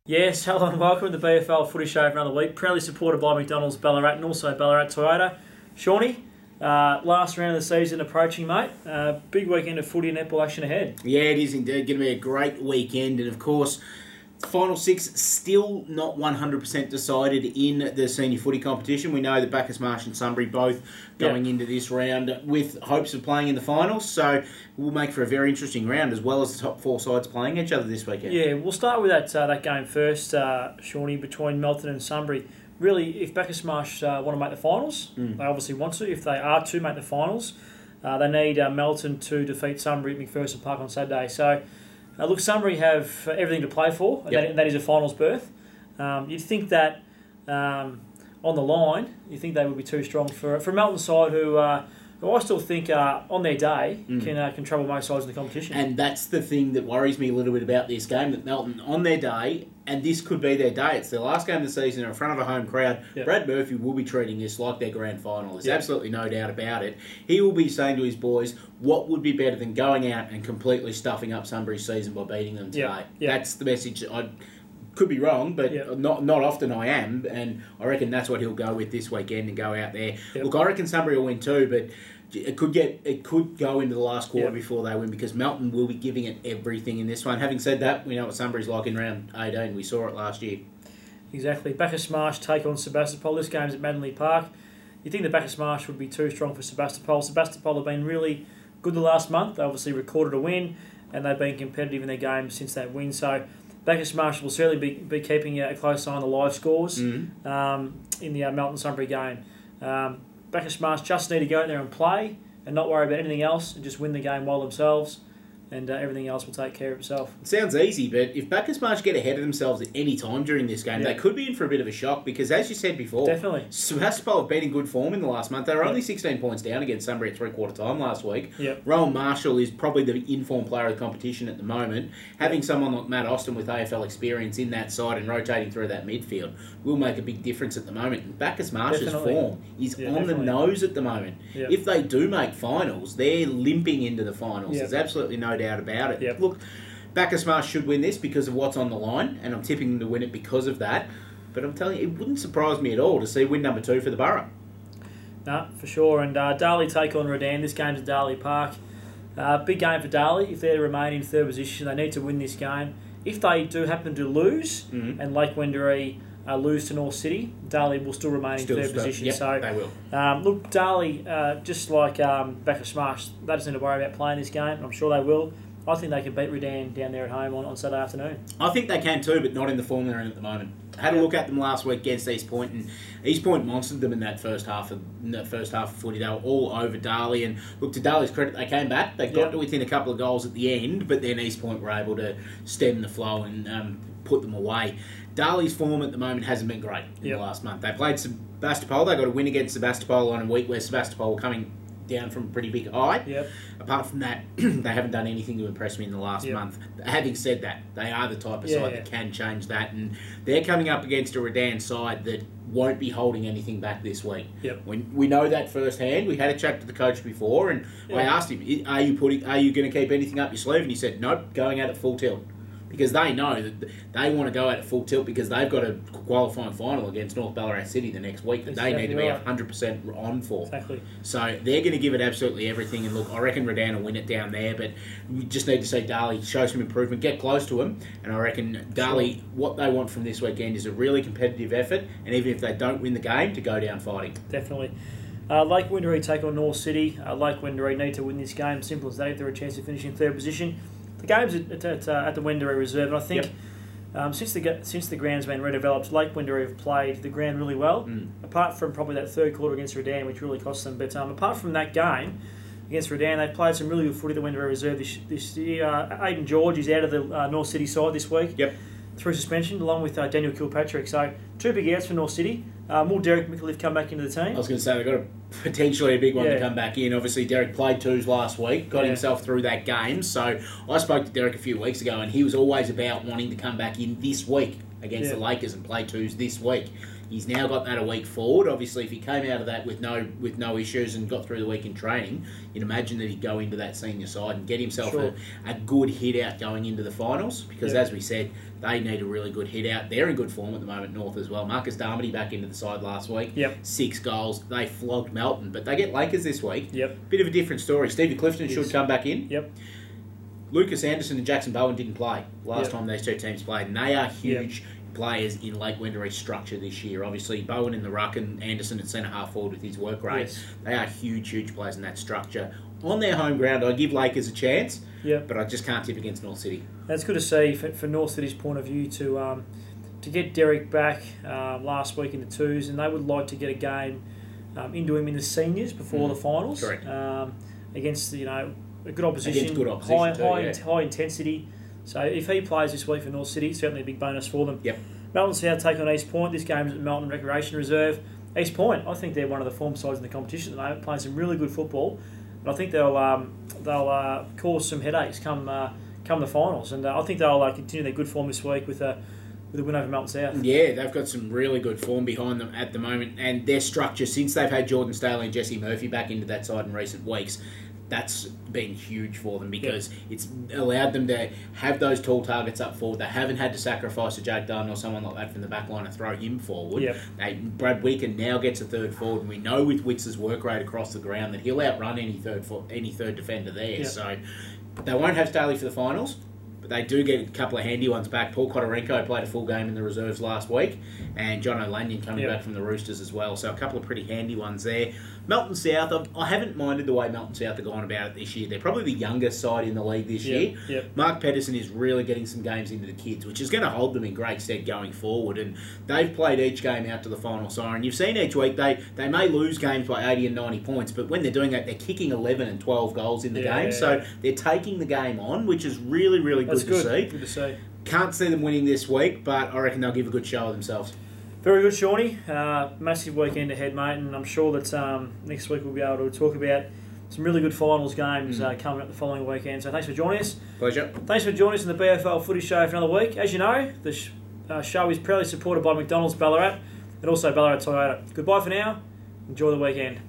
Yes, hello and welcome to the BFL Footy Show for another week. Proudly supported by McDonald's, Ballarat and also Ballarat Toyota. Shawnee, last round of the season approaching, mate. Big weekend of footy and netball action ahead. Yeah, it is indeed going to be a great weekend. And of course, Final Six still not 100% decided in the senior footy competition. We know that Bacchus Marsh and Sunbury both going into this round with hopes of playing in the finals. So we'll make for a very interesting round as well as the top four sides playing each other this weekend. Yeah, we'll start with that game first, Shawnee, between Melton and Sunbury. Really, if Bacchus Marsh want to make the finals, they obviously want to. If they are to make the finals, they need Melton to defeat Sunbury at McPherson Park on Saturday. So, look, Sunbury have everything to play for, and that is a finals berth. You'd think that on the line, you think they would be too strong for Melton's side, who I still think on their day can trouble most sides in the competition. And that's the thing that worries me a little bit about this game, that Melton on their day, and this could be their day. It's their last game of the season in front of a home crowd. Yep. Brad Murphy will be treating this like their grand final. There's absolutely no doubt about it. He will be saying to his boys, what would be better than going out and completely stuffing up Sunbury's season by beating them today? Yep. That's the message. I could be wrong, but not often I am, and I reckon that's what he'll go with this weekend and go out there. Yep. Look, I reckon Sunbury will win too, but it could go into the last quarter before they win, because Melton will be giving it everything in this one. Having said that, we know what Sunbury's like in round 18. We saw it last year. Exactly. Bacchus Marsh take on Sebastopol. This game's at Manly Park. You think that Bacchus Marsh would be too strong for Sebastopol. Sebastopol have been really good the last month. They obviously recorded a win, and they've been competitive in their games since that win. So Bacchus Marsh will certainly be keeping a close eye on the live scores in the Melton-Sunbury game. Bacchus Marsh just need to go out there and play and not worry about anything else and just win the game well themselves, and everything else will take care of itself. It sounds easy, but if Bacchus Marsh get ahead of themselves at any time during this game, they could be in for a bit of a shock, because as you said before, definitely, Sebastopol have been in good form in the last month. They were only 16 points down against Sunbury at three-quarter time last week. Rowan Marshall is probably the in-form player of the competition at the moment. Having someone like Matt Austin with AFL experience in that side and rotating through that midfield will make a big difference at the moment. And Bacchus Marsh's form is on the nose at the moment. If they do make finals, they're limping into the finals. There's absolutely no doubt about it. Look, Bacchus Marsh should win this because of what's on the line, and I'm tipping them to win it because of that. But I'm telling you, it wouldn't surprise me at all to see win number 2 for the Borough. No, for sure. And Darley take on Redan. This game's at Darley Park. Big game for Darley. If they're to remain in third position, they need to win this game. If they do happen to lose and Lake Wendouree lose to North City, Darley will still remain in third position. Yep, so they will. Look, Darley, just like Bacchus Marsh, they just need to worry about playing this game. I'm sure they will. I think they can beat Redan down there at home on Saturday afternoon. I think they can too, but not in the form they're in at the moment. I had a look at them last week against East Point, and East Point monstered them in that first half of footy. They were all over Darley, and look, to Darley's credit, they came back. They got to within a couple of goals at the end, but then East Point were able to stem the flow and put them away. Darley's form at the moment hasn't been great in the last month. They played Sebastopol. They got a win against Sebastopol on a week where Sebastopol were coming down from a pretty big high. Apart from that, they haven't done anything to impress me in the last month. Having said that, they are the type of side that can change that, and they're coming up against a Redan side that won't be holding anything back this week. We know that firsthand. We had a chat to the coach before, and I asked him, "Are you going to keep anything up your sleeve?" And he said, "Nope, going at it full tilt." Because they know that they want to go at a full tilt, because they've got a qualifying final against North Ballarat City the next week that they need to be 100% on for. Exactly. So they're going to give it absolutely everything. And look, I reckon Redan will win it down there, but we just need to see Darley show some improvement, get close to him. And I reckon Darley, what they want from this weekend is a really competitive effort, and even if they don't win the game, to go down fighting. Definitely. Lake Wendouree take on North City. Lake Wendouree need to win this game. Simple as that, if they're a chance of finishing third position. The game's at the Wendouree Reserve, and I think since the ground's been redeveloped, Lake Wendouree have played the ground really well, apart from probably that third quarter against Redan, which really cost them. But apart from that game against Redan, they've played some really good footy at the Wendouree Reserve this year. Aidan George is out of the North City side this week through suspension, along with Daniel Kilpatrick. So 2 big outs for North City. Will Derek Micallef come back into the team? I was going to say, they've got potentially a big one to come back in. Obviously, Derek played 2s last week, got himself through that game. So I spoke to Derek a few weeks ago, and he was always about wanting to come back in this week against the Lakers and play 2s this week. He's now got that a week forward. Obviously, if he came out of that with no issues and got through the week in training, you'd imagine that he'd go into that senior side and get himself a good hit out going into the finals. Because as we said, they need a really good hit out. They're in good form at the moment, North as well. Marcus Darmody back into the side last week. 6 goals. They flogged Melton, but they get Lakers this week. Bit of a different story. Stevie Clifton should come back in. Lucas Anderson and Jackson Bowen didn't play last time these two teams played, and they are huge players in Lake Wendouree structure this year. Obviously, Bowen in the ruck and Anderson at centre half forward with his work rate. They are huge players in that structure. On their home ground, I give Lakers a chance, but I just can't tip against North City. That's good to see for North City's point of view to get Derek back last week in the twos, and they would like to get a game into him in the seniors before the finals. Correct. Against a good opposition, against good opposition high intensity. So if he plays this week for North City, it's certainly a big bonus for them. Yep. Melton South take on East Point. This game is at Melton Recreation Reserve. East Point, I think they're one of the form sides in the competition at the moment, playing some really good football. And I think they'll cause some headaches come the finals. And I think they'll continue their good form this week with a win over Melton South. Yeah, they've got some really good form behind them at the moment, and their structure, since they've had Jordan Staley and Jesse Murphy back into that side in recent weeks, that's been huge for them because it's allowed them to have those tall targets up forward. They haven't had to sacrifice a Jake Dunn or someone like that from the back line and throw him forward. Brad Weaken now gets a third forward, and we know with Witz's work rate across the ground that he'll outrun any third defender there. So they won't have Staley for the finals, but they do get a couple of handy ones back. Paul Kotorenko played a full game in the reserves last week, and John O'Lanyon coming back from the Roosters as well. So a couple of pretty handy ones there. Melton South, I haven't minded the way Melton South have gone about it this year. They're probably the youngest side in the league this year. Mark Pedersen is really getting some games into the kids, which is going to hold them in great stead going forward. And they've played each game out to the final siren. You've seen each week they may lose games by 80 and 90 points, but when they're doing that, they're kicking 11 and 12 goals in the game. So they're taking the game on, which is really, really good to see. Good to see. Can't see them winning this week, but I reckon they'll give a good show of themselves. Very good, Shawnee. Massive weekend ahead, mate, and I'm sure that next week we'll be able to talk about some really good finals games coming up the following weekend. So thanks for joining us. Pleasure. Thanks for joining us in the BFL Footy Show for another week. As you know, the show is proudly supported by McDonald's Ballarat and also Ballarat Toyota. Goodbye for now. Enjoy the weekend.